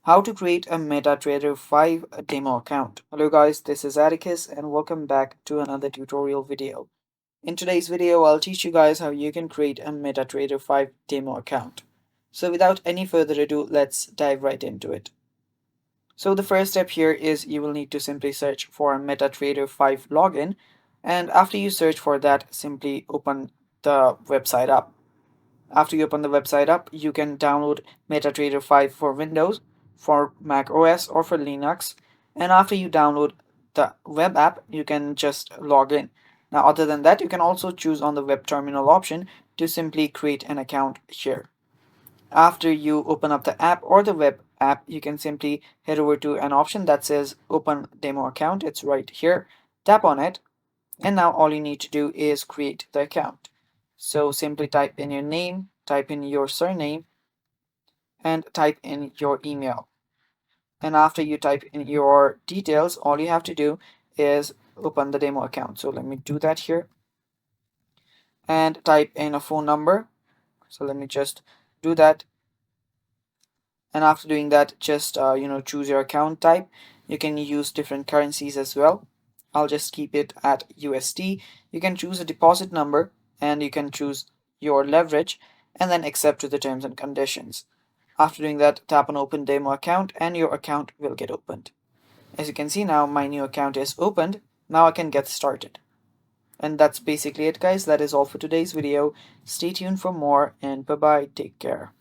How to create a Metatrader 5 demo account. Hello guys, this is Atticus and welcome back to another tutorial video. In today's video, I'll teach you guys how you can create a Metatrader 5 demo account. So without any further ado, let's dive right into it. So the first step here is you will need to simply search for Metatrader 5 login, and after you search for that, simply open the website up. After you open the website up, you can download MetaTrader 5 for Windows, for Mac OS, or for Linux. And after you download the web app, you can just log in. Now, other than that, you can also choose on the web terminal option to simply create an account here. After you open up the app or the web app, you can simply head over to an option that says Open Demo Account. It's right here. Tap on it, and now all you need to do is create the account. So simply type in your name, type in your surname, and type in your email. And after you type in your details, all you have to do is open the demo account. So let me do that here and type in a phone number. So let me just do that. And after doing that, just choose your account type. You can use different currencies as well. I'll just keep it at USD. You can choose a deposit number and you can choose your leverage and then accept to the terms and conditions. After doing that, tap on open demo account and your account will get opened. As you can see now, my new account is opened. Now I can get started. And that's basically it guys. That is all for today's video. Stay tuned for more and bye bye. Take care.